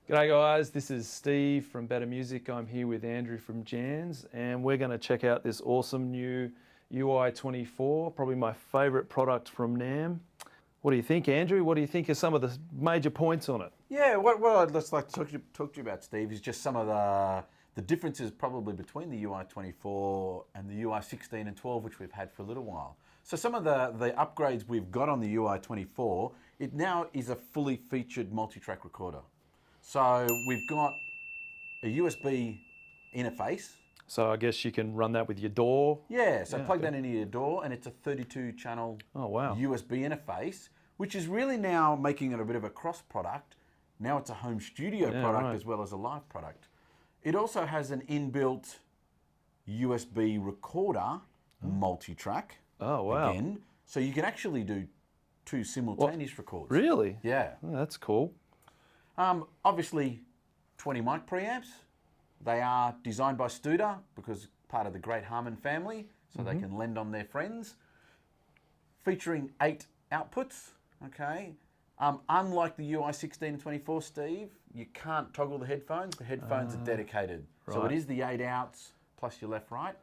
G'day guys, this is Steve from Better Music. I'm here with Andrew from Jans, and we're going to check out this awesome new Ui24, probably my favourite product from NAMM. What do you think, Andrew? What do you think are some of the major points on it? Yeah, what I'd just like to talk to you about, Steve, is just some of the differences probably between the Ui24 and the Ui16 and 12, which we've had for a little while. So some of the upgrades we've got on the Ui24, it now is a fully featured multi-track recorder. So we've got a USB interface. So I guess you can run that with your DAW. Yeah, so plug that into your DAW, and it's a 32-channel USB interface, which is really now making it a bit of a cross product. Now it's a home studio product as well as a live product. It also has an inbuilt USB recorder, multi-track. Oh, wow. Again, so you can actually do two simultaneous records. Really? Yeah. Oh, that's cool. Obviously, 20 mic preamps. They are designed by Studer because part of the great Harman family, so they can lend on their friends. Featuring 8 outputs, okay. Unlike the Ui16 and 24, Steve, you can't toggle the headphones. The headphones are dedicated. Right. So it is the 8 outs plus your left, right.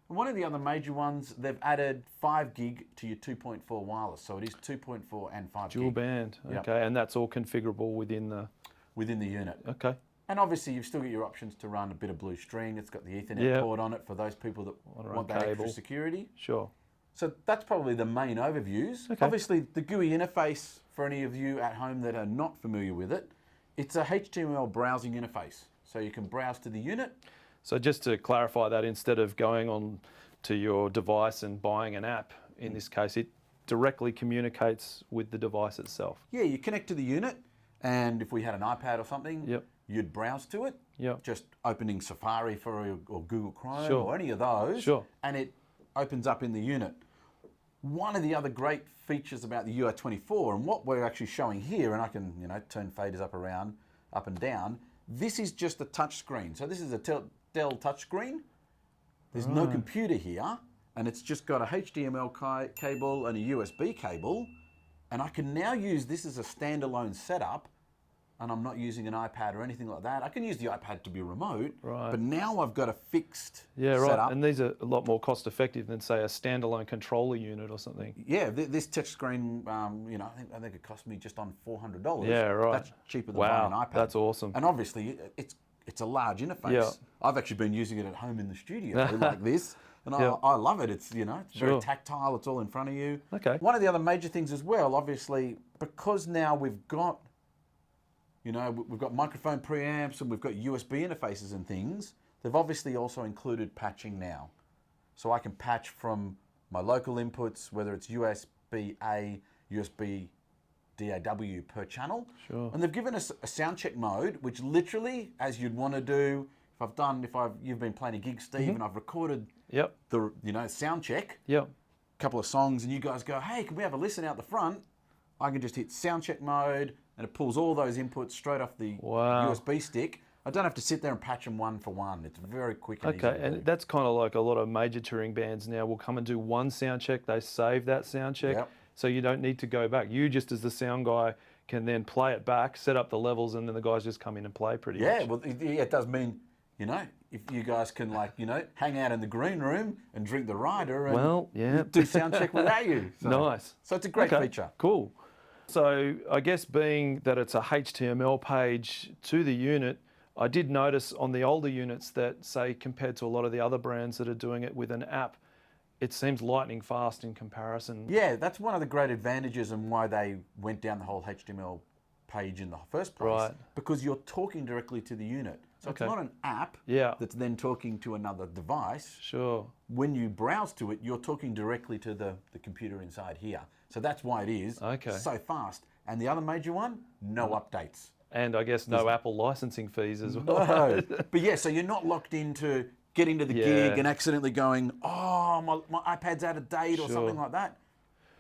And one of the other major ones, they've added 5 gig to your 2.4 wireless. So it is 2.4 and 5 Dual gig. band, Yep. okay, and that's all configurable within the unit. Okay. And obviously you've still got your options to run a bit of blue string. It's got the Ethernet port on it for those people that want that extra security. Sure. So that's probably the main overviews. Okay. Obviously the GUI interface, for any of you at home that are not familiar with it, it's a HTML browsing interface. So you can browse to the unit. So just to clarify that, instead of going on to your device and buying an app, in this case, it directly communicates with the device itself. Yeah, you connect to the unit, and if we had an iPad or something, you'd browse to it, just opening Safari or Google Chrome or any of those, and it opens up in the unit. One of the other great features about the Ui24, and what we're actually showing here, and I can turn faders up and down, this is just a touch screen. So this is a Dell touch screen. There's no computer here, and it's just got a HDMI cable and a USB cable, and I can now use this as a standalone setup, and I'm not using an iPad or anything like that. I can use the iPad to be remote, but now I've got a fixed setup. And these are a lot more cost effective than, say, a standalone controller unit or something. Yeah, this touch screen, I think it cost me just on $400. Yeah, right. That's cheaper than buying an iPad. That's awesome. And obviously, it's a large interface. Yeah. I've actually been using it at home in the studio like this, and I love it. It's it's very tactile. It's all in front of you. Okay. One of the other major things as well, obviously, because now we've got microphone preamps and we've got USB interfaces and things, they've obviously also included patching now. So I can patch from my local inputs, whether it's USB-A, USB DAW per channel. Sure. And they've given us a soundcheck mode, which literally, as you'd want to do, you've been playing a gig, Steve, and I've recorded the soundcheck, couple of songs, and you guys go, hey, can we have a listen out the front? I can just hit soundcheck mode, and it pulls all those inputs straight off the USB stick. I don't have to sit there and patch them one for one. It's very quick and easy to do. And that's kind of like a lot of major touring bands now will come and do one sound check. They save that sound check, so you don't need to go back. You just, as the sound guy, can then play it back, set up the levels, and then the guys just come in and play pretty much. Yeah, well, it does mean, if you guys can hang out in the green room and drink the rider and do sound check without you. So, nice. So it's a great feature. Cool. So I guess being that it's a HTML page to the unit, I did notice on the older units that, say, compared to a lot of the other brands that are doing it with an app, it seems lightning fast in comparison. Yeah, that's one of the great advantages and why they went down the whole HTML page in the first place. Right. Because you're talking directly to the unit. So it's not an app that's then talking to another device. Sure. When you browse to it, you're talking directly to the computer inside here. So that's why it is so fast. And the other major one, no updates. And I guess no Apple licensing fees as well. No. But yeah, so you're not locked into getting to the gig and accidentally going, oh, my iPad's out of date or something like that.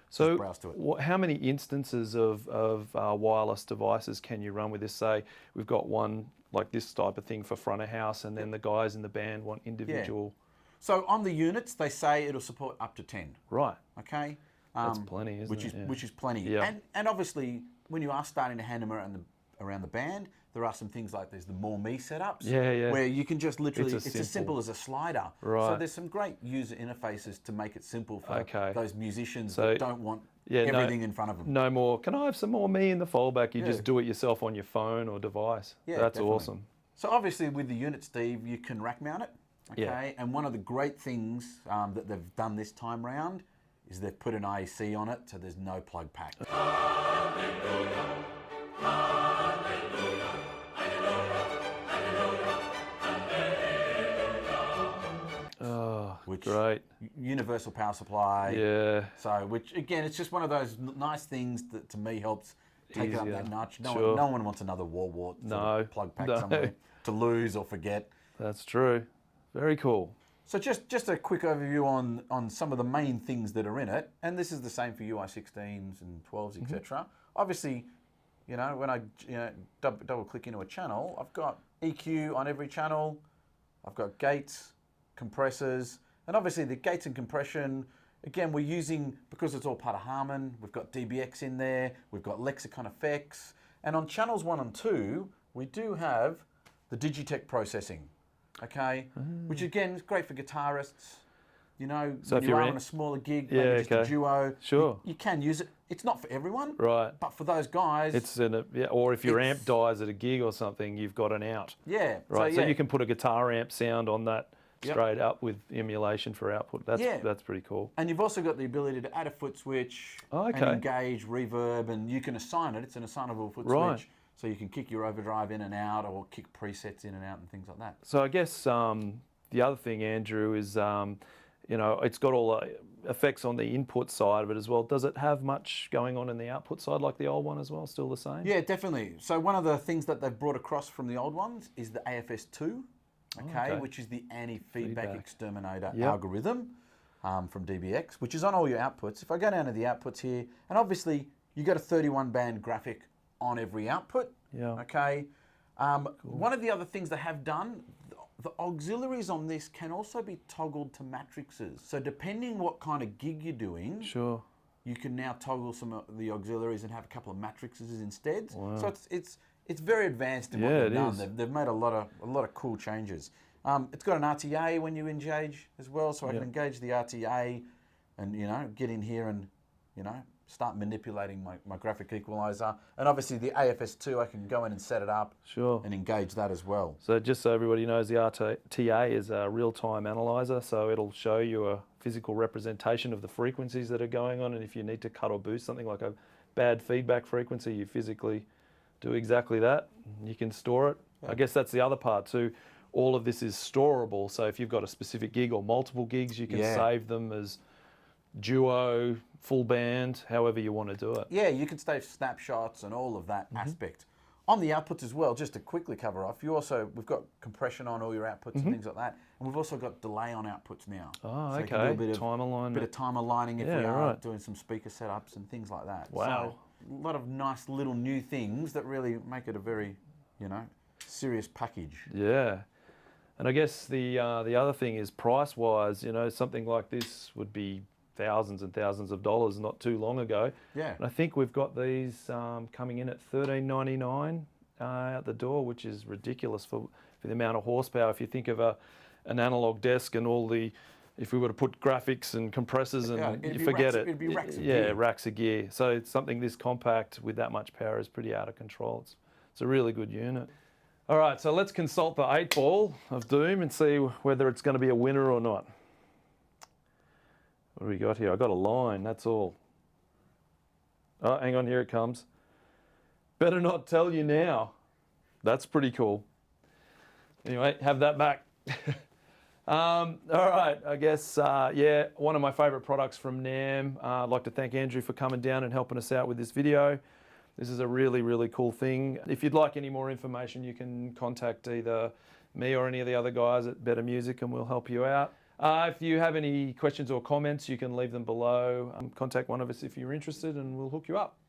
So just browse to it. How many instances of wireless devices can you run with this? Say we've got one like this type of thing for front of house, and then the guys in the band want individual. So on the units, they say it'll support up to 10. Right. Okay. That's plenty, isn't it? Which is plenty. Yeah. And obviously, when you are starting to hand them around the band, there are some things like there's the More Me setups, yeah. where you can just literally, it's as simple as a slider. Right. So there's some great user interfaces to make it simple for those musicians that don't want everything in front of them. No more, can I have some more Me in the fallback? You just do it yourself on your phone or device. Yeah, that's awesome. So obviously with the unit, Steve, you can rack mount it. Okay, and one of the great things that they've done this time round is they've put an IEC on it, so there's no plug pack. Oh, great. Universal power supply. Yeah. So, which again, it's just one of those nice things that to me helps take it up that notch. No one wants another wall wart plug pack somewhere to lose or forget. That's true. Very cool. So just a quick overview on some of the main things that are in it, and this is the same for UI16s and 12s, etc. Obviously, when I double click into a channel, I've got EQ on every channel. I've got gates, compressors, and obviously the gates and compression. Again, we're using, because it's all part of Harman, we've got DBX in there, we've got lexicon effects, and on channels 1 and 2, we do have the Digitech processing. Okay, which again is great for guitarists. So if you're on a smaller gig, maybe just a duo, you can use it. It's not for everyone, right? But for those guys, it's in a or if your amp dies at a gig or something, you've got an out. Yeah, right. So you can put a guitar amp sound on that straight up with emulation for output. That's pretty cool. And you've also got the ability to add a foot switch and engage reverb, and you can assign it. It's an assignable foot switch. So you can kick your overdrive in and out, or kick presets in and out, and things like that. So I guess the other thing, Andrew, is it's got all the effects on the input side of it as well. Does it have much going on in the output side like the old one as well? Still the same? Yeah, definitely. So one of the things that they've brought across from the old ones is the AFS2, which is the anti-feedback exterminator algorithm from DBX, which is on all your outputs. If I go down to the outputs here, and obviously you got a 31-band graphic on every output. Yeah. Okay. Cool. One of the other things they have done, the auxiliaries on this can also be toggled to matrices. So depending what kind of gig you're doing, you can now toggle some of the auxiliaries and have a couple of matrices instead. Wow. So it's very advanced in what they've done. They've made a lot of cool changes. It's got an RTA when you engage as well, so I can engage the RTA and get in here and start manipulating my graphic equalizer. And obviously the AFS2, I can go in and set it up and engage that as well. So just so everybody knows, the RTA is a real-time analyzer, so it'll show you a physical representation of the frequencies that are going on, and if you need to cut or boost something like a bad feedback frequency, you physically do exactly that. You can store it. I guess that's the other part too. All of this is storable, so if you've got a specific gig or multiple gigs, you can save them as duo, full band, however you want to do it. Yeah, you can save snapshots and all of that aspect. On the outputs as well, just to quickly cover off, we've got compression on all your outputs and things like that, and we've also got delay on outputs now. Oh, so okay. Do a time alignment. Bit of time aligning if we are doing some speaker setups and things like that. Wow. So a lot of nice little new things that really make it a very, serious package. Yeah. And I guess the other thing is price-wise, something like this would be thousands and thousands of dollars not too long ago. Yeah. And I think we've got these coming in at $13.99 out the door, which is ridiculous for the amount of horsepower. If you think of an analog desk and if we were to put graphics and compressors and you forget it. It'd be racks of gear. Yeah, racks of gear. So it's something this compact with that much power is pretty out of control. It's a really good unit. All right, so let's consult the 8-ball of doom and see whether it's going to be a winner or not. What do we got here? I got a line, that's all. Oh, hang on, here it comes. Better not tell you now. That's pretty cool. Anyway, have that back. All right, I guess, one of my favorite products from NAMM. I'd like to thank Andrew for coming down and helping us out with this video. This is a really, really cool thing. If you'd like any more information, you can contact either me or any of the other guys at Better Music and we'll help you out. If you have any questions or comments, you can leave them below. Contact one of us if you're interested and we'll hook you up.